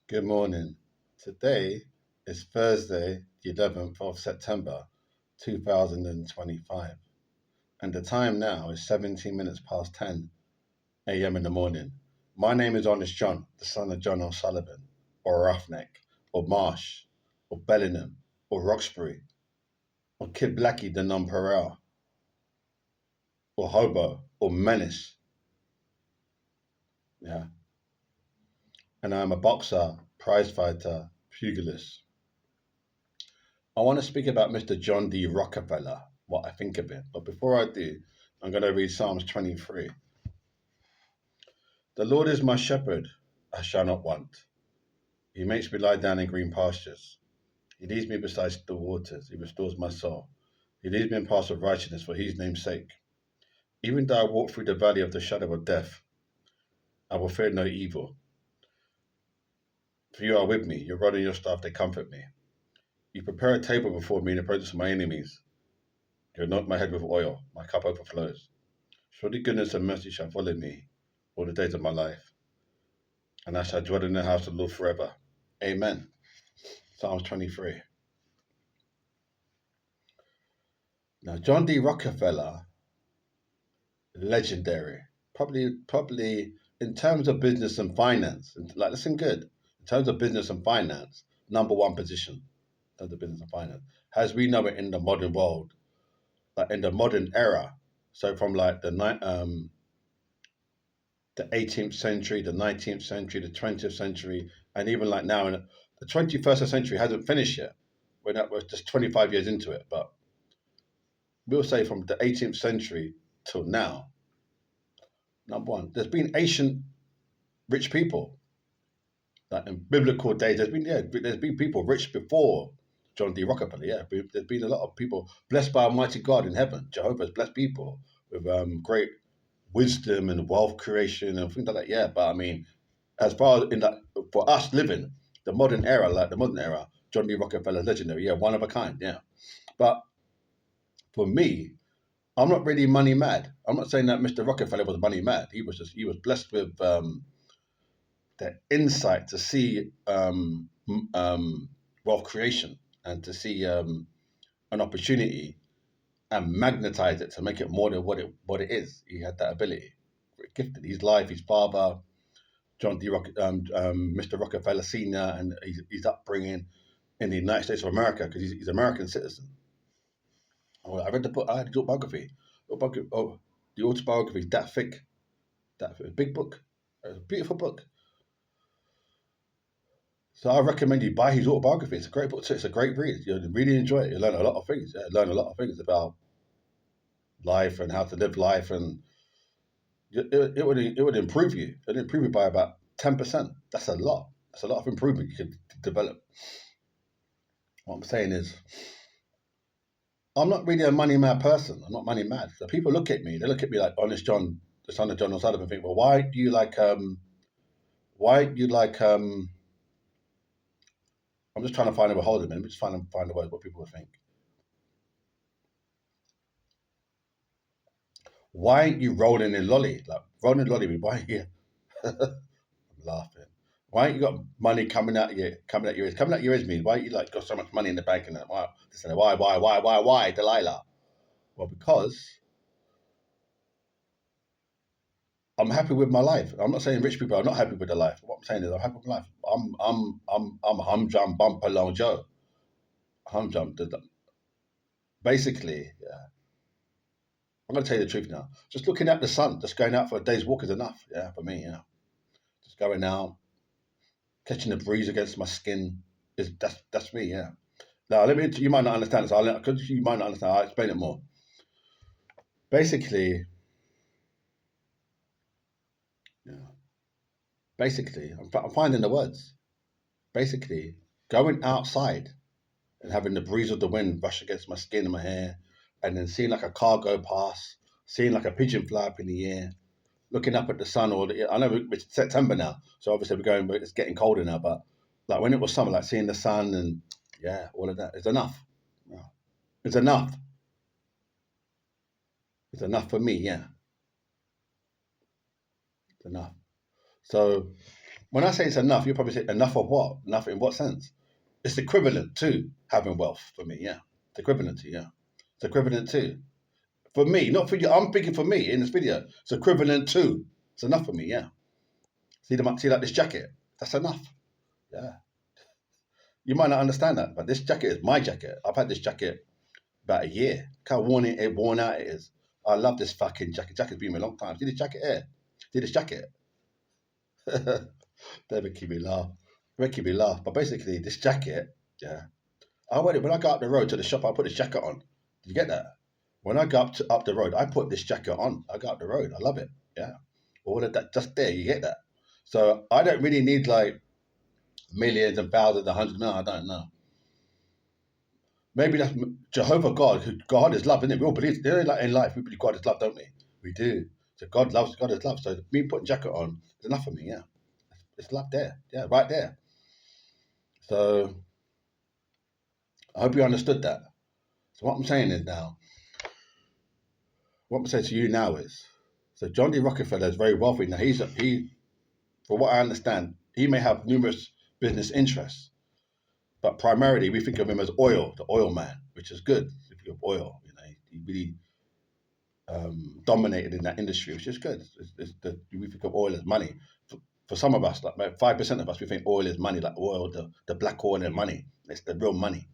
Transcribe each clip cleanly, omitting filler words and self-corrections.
Good morning. Today is Thursday, the 11th of September, 2025, and the time now is 17 minutes past 10 a.m. in the morning. My name is Honest John, the son of John O'Sullivan, or Roughneck, or Marsh, or Bellingham, or Roxbury, or Kid Blackie the Nonpareil, or Hobo, or Menace. Yeah. And I'm a boxer, prize fighter, pugilist. I want to speak about Mr. John D Rockefeller, what I think of him. But before I do, I'm going to read Psalms 23. The Lord is my shepherd, I shall not want. He makes me lie down in green pastures. He leads me beside still waters. He restores my soul. He leads me in paths of righteousness for his name's sake. Even though I walk through the valley of the shadow of death, I will fear no evil. For you are with me, your rod and your staff, they comfort me. You prepare a table before me in the presence of my enemies. You anoint my head with oil, my cup overflows. Surely goodness and mercy shall follow me all the days of my life, and I shall dwell in the house of the Lord forever. Amen. Psalms 23. Now, John D. Rockefeller, legendary. Probably in terms of business and finance, like listen good. In terms of business and finance, number one position in terms of business and finance, as we know it in the modern world, like in the modern era. So from like the 18th century, the 19th century, the 20th century, and even like now, in the 21st century hasn't finished yet. We're just 25 years into it, but we'll say from the 18th century till now, number one, there's been ancient rich people. Like in biblical days, there's been people rich before John D. Rockefeller. Yeah, there's been a lot of people blessed by Almighty God in heaven. Jehovah's blessed people with great wisdom and wealth creation and things like that. Yeah, but I mean, as far as in that for us living the modern era, John D. Rockefeller legendary, yeah, one of a kind, yeah. But for me, I'm not really money mad. I'm not saying that Mr. Rockefeller was money mad. He was blessed with the insight to see wealth creation and to see an opportunity and magnetize it to make it more than what it is. He had that ability, gifted. His life, his father, Mr. Rockefeller Senior, and his upbringing in the United States of America because he's an American citizen. Oh, I read the book. I had the autobiography. The autobiography is that thick, big book, a beautiful book. So I recommend you buy his autobiography. It's a great book. It's a great read. You'll really enjoy it. You learn a lot of things. Yeah, learn a lot of things about life and how to live life, and it would improve you. It'd improve you by about 10%. That's a lot. That's a lot of improvement you could develop. What I'm saying is, I'm not really a money mad person. I'm not money mad. So people look at me. They look at me like Honest John, the son of John O'Sullivan, and think, well, why do you like I'm just trying to find a hold of it. Let me just find a word what people would think. Why ain't you rolling in lolly? Like rolling in lolly, why you I'm laughing. Why ain't you got money coming out your ears? Coming out your ears means why you like got so much money in the bank and that why, Delilah? Well, because I'm happy with my life. I'm not saying rich people are not happy with their life. What I'm saying is I'm happy with my life. I'm humdrum bumper long Joe. Humdrum. Basically, yeah. I'm gonna tell you the truth now. Just looking at the sun, just going out for a day's walk is enough. Yeah, for me, yeah. Just going out, catching the breeze against my skin is that's me, yeah. Now let me. You might not understand this. Because you might not understand. I'll explain it more. Basically, yeah. Basically, I'm finding the words. Basically, going outside and having the breeze of the wind brush against my skin and my hair, and then seeing like a car go past, seeing like a pigeon fly up in the air, looking up at the sun. I know it's September now, so obviously but it's getting colder now. But like when it was summer, like seeing the sun and yeah, all of that is enough. Yeah. It's enough. It's enough for me. Yeah, it's enough. So When I say it's enough, you'll probably say enough of what? Enough in what sense? It's equivalent to having wealth for me, yeah. It's equivalent to, yeah. It's equivalent to. For me, not for you. I'm speaking for me in this video. It's equivalent to. It's enough for me, yeah. See like this jacket? That's enough. Yeah. You might not understand that, but this jacket is my jacket. I've had this jacket about a year. Look how worn out it is. I love this fucking jacket. Jacket's been with me a long time. See this jacket here? See this jacket? They're making me laugh. Making me laugh. But basically, this jacket, yeah. When I go up the road to the shop, I put this jacket on. Did you get that? When I go up the road, I put this jacket on. I go up the road. I love it. Yeah. All of that, just there, you get that. So I don't really need like millions and thousands and hundreds. No, I don't know. Maybe that's Jehovah God. God is love, isn't it? We all believe in life. We believe God is love, don't we? We do. So God is love. So me putting jacket on is enough for me. Yeah, it's love there. Yeah, right there. So I hope you understood that. So what I'm saying is now, what I'm saying to you now is, so John D Rockefeller is very wealthy. Now he, for what I understand, he may have numerous business interests, but primarily we think of him as the oil man, which is good. If you have oil, he really dominated in that industry, which is good. We think of oil as money. For some of us, like 5% of us, we think oil is money, like oil, the black oil and money. It's the real money.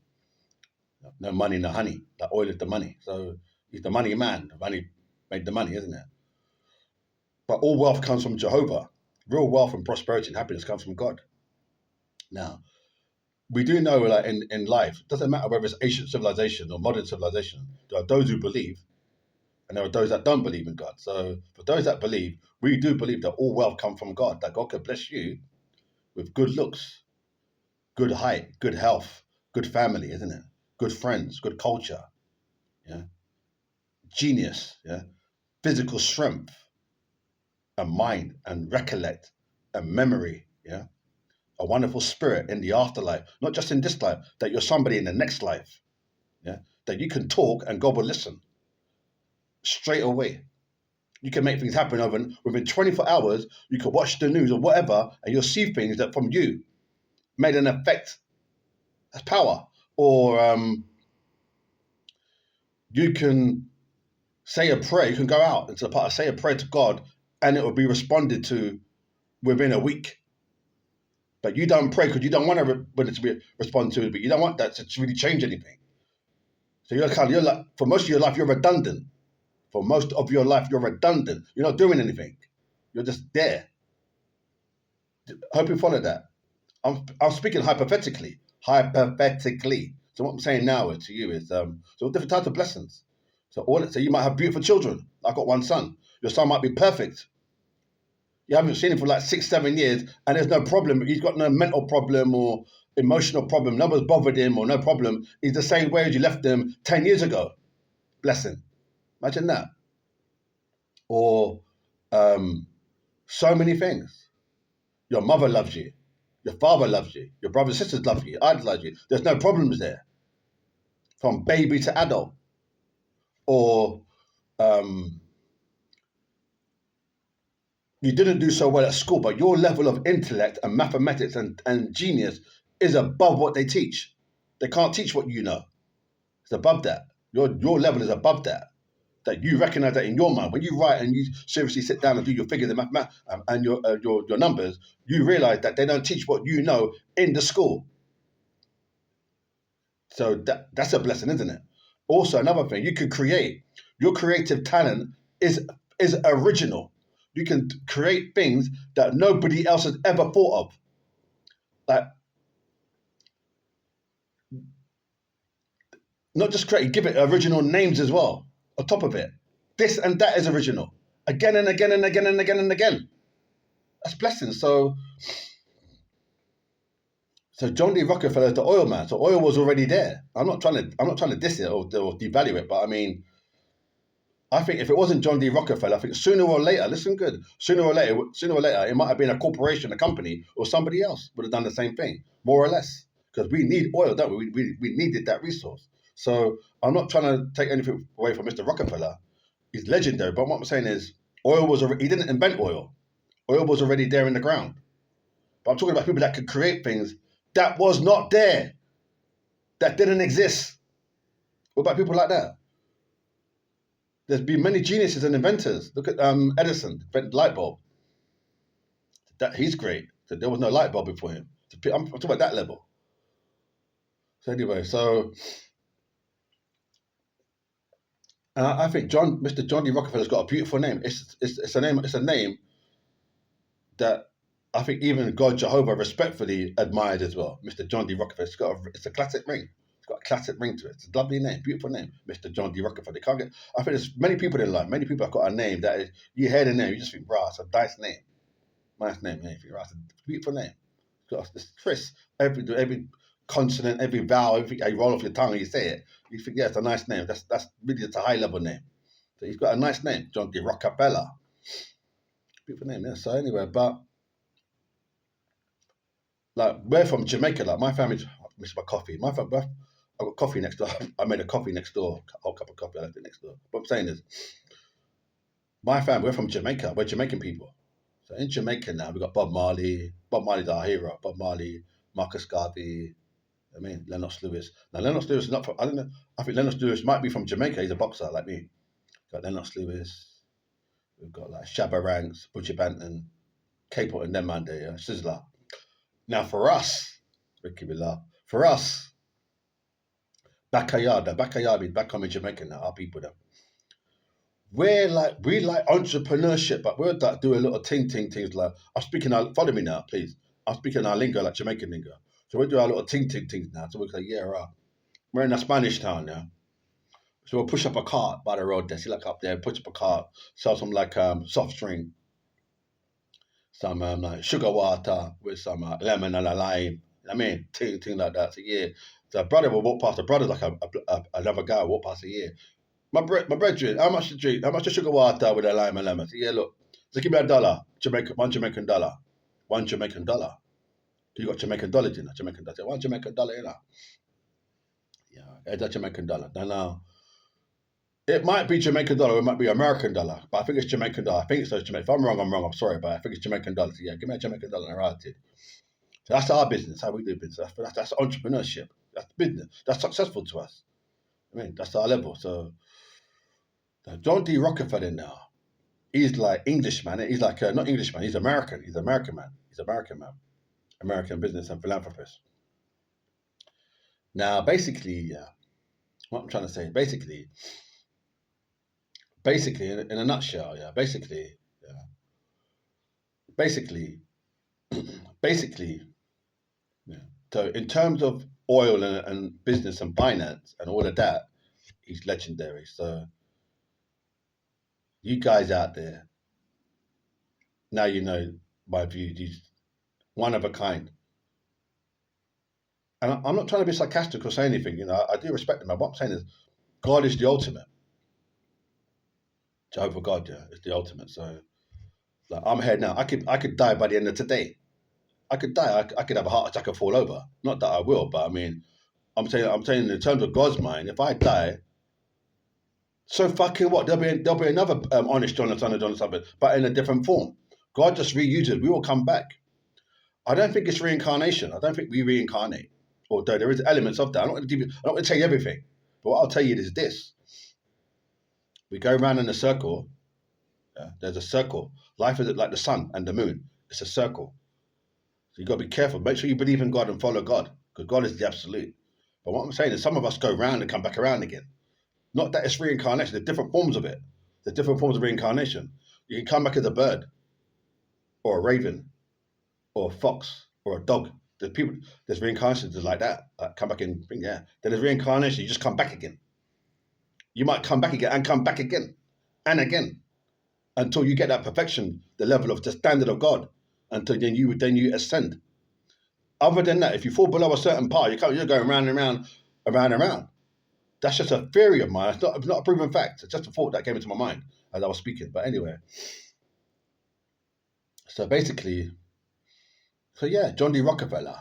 No money, no honey. Like oil is the money. So he's the money man. The money made the money, isn't it? But all wealth comes from Jehovah. Real wealth and prosperity and happiness comes from God. Now, we do know, like in life, it doesn't matter whether it's ancient civilization or modern civilization. There are those who believe, and there are those that don't believe in God. So for those that believe, we do believe that all wealth comes from God. That God could bless you with good looks, good height, good health, good family, isn't it? Good friends, good culture, yeah, genius, yeah, physical strength, and mind, and recollect, and memory, yeah, a wonderful spirit in the afterlife, not just in this life, that you're somebody in the next life, yeah, that you can talk and God will listen straight away. You can make things happen within 24 hours. You can watch the news or whatever, and you'll see things that from you made an effect as power. Or you can say a prayer. You can go out into the park, say a prayer to God, and it will be responded to within a week. But you don't pray because you don't want it to be responded to, but you don't want that to really change anything. So you're like, for most of your life, you're redundant. For most of your life, you're redundant. You're not doing anything. You're just there. I hope you follow that. I'm speaking hypothetically. Hypothetically. So what I'm saying now to you is so different types of blessings. So you might have beautiful children. I've got one son. Your son might be perfect. You haven't seen him for like 6, 7 years, and there's no problem. He's got no mental problem or emotional problem. Nobody's bothered him or no problem. He's the same way as you left him 10 years ago. Blessing. Imagine that. Or so many things. Your mother loves you. Your father loves you. Your brothers and sisters love you. Idolize you. There's no problems there. From baby to adult. Or you didn't do so well at school, but your level of intellect and mathematics and genius is above what they teach. They can't teach what you know. It's above that. Your level is above that. That you recognize that in your mind. When you write and you seriously sit down and do your figures and mathematics and your numbers, you realize that they don't teach what you know in the school. So that's a blessing, isn't it? Also, another thing, you can create. Your creative talent is original. You can create things that nobody else has ever thought of. Like, not just create, give it original names as well, on top of it. This and that is original. Again and again and again and again and again. That's blessing. So John D Rockefeller is the oil man. So oil was already there. I'm not trying to diss it or devalue it, but I mean, I think if it wasn't John D Rockefeller, I think sooner or later, listen good, sooner or later, it might have been a corporation, a company, or somebody else would have done the same thing, more or less. Because we need oil, don't we? We needed that resource. So I'm not trying to take anything away from Mr. Rockefeller. He's legendary, but what I'm saying is, he didn't invent oil. Oil was already there in the ground. But I'm talking about people that could create things that was not there, that didn't exist. What about people like that? There's been many geniuses and inventors. Look at Edison, invented the light bulb. He's great. So there was no light bulb before him. I'm talking about that level. So anyway, I think Mr. John D Rockefeller's got a beautiful name. It's a name. It's a name that I think even God Jehovah respectfully admired as well. Mr. John D Rockefeller. It's a classic ring. It's got a classic ring to it. It's a lovely name, beautiful name, Mr. John D Rockefeller. I think there's many people in life. Many people have got a name that is, you hear the name, you just think, "Wow, it's a nice name, nice name." It's a beautiful name. It's Chris. Every consonant, every vowel, everything you roll off your tongue and you say it, you think, yeah, it's a nice name. That's really, it's a high level name. So he's got a nice name, John D Rockefeller. Beautiful name, yeah. So anyway, but like we're from Jamaica. Like my family, I miss my coffee. I got coffee next door. I made a coffee next door, a whole cup of coffee. I left it next door. What I'm saying is, my family, we're from Jamaica. We're Jamaican people. So in Jamaica now, we got Bob Marley. Bob Marley's our hero. Bob Marley, Marcus Garvey. Lennox Lewis. Now Lennox Lewis is not from. I don't know. I think Lennox Lewis might be from Jamaica. He's a boxer like me. Got Lennox Lewis. We've got like Shabba Ranks, Butcher Banton, Capo and them man there, Sizzler. Now for us, Ricky will laugh. For us, Bacayard means back home in Jamaica now, our people them. We like entrepreneurship, but we're like do a lot of things like I'm speaking follow me now, please. I'm speaking our lingo, like Jamaican lingo. So we do our little things now. So we're like, yeah, right. We're in a Spanish town now. So we'll push up a cart by the road there. See, like up there, push up a cart, sell some like soft drink, some like sugar water with some lemon and a lime. Thing like that. So yeah, the brother will walk past. The brother's like another guy will walk past. My brethren, how much to drink? How much the sugar water with a lime and lemon? So yeah, look, so give me $1, one Jamaican dollar, $1 Jamaican dollar. You got Jamaican dollars in Jamaican dollar. $1 Jamaican dollar in Yeah, it's a Jamaican dollar. Now, it might be Jamaican dollar, it might be American dollar, but I think it's Jamaican dollar. I think it's Jamaican. If I'm wrong, I'm wrong. I'm sorry, but I think it's Jamaican dollar. So yeah, give me a Jamaican dollar and I write it. So that's our business, how we do business. That's entrepreneurship. That's business. That's successful to us. That's our level. So John D Rockefeller now, he's like Englishman. He's like not Englishman. He's American. He's American man. He's American man. American business and philanthropist. Now, basically, what I'm trying to say, basically, in a nutshell, basically, yeah. So in terms of oil and business and finance and all of that, he's legendary. So you guys out there, now you know my views. He's one of a kind. And I'm not trying to be sarcastic or say anything. I do respect him. What I'm saying is, God is the ultimate. Jehovah God, is the ultimate. So, like, I'm here now. I could die by the end of today. I could die. I could have a heart attack and fall over. Not that I will, but I'm saying in terms of God's mind, if I die, so fucking what? There'll be another honest Jonathan and Jonathan, but in a different form. God just reuses. We will come back. I don't think it's reincarnation. I don't think we reincarnate. Although there is elements of that. I'm not going to tell you everything. But what I'll tell you is this. We go around in a circle. There's a circle. Life is like the sun and the moon. It's a circle. So you've got to be careful. Make sure you believe in God and follow God. Because God is the absolute. But what I'm saying is some of us go round and come back around again. Not that it's reincarnation. There's different forms of it. There's different forms of reincarnation. You can come back as a bird. Or a raven. Or a fox. Or a dog. There's reincarnations like that. Come back and bring, Then there's reincarnation. You just come back again. You might come back again and come back again. And again. Until you get that perfection, the level of the standard of God. Until then you ascend. Other than that, if you fall below a certain part, you're going round and round, around and round. That's just a theory of mine. It's not a proven fact. It's just a thought that came into my mind as I was speaking. But anyway. So basically, John D Rockefeller.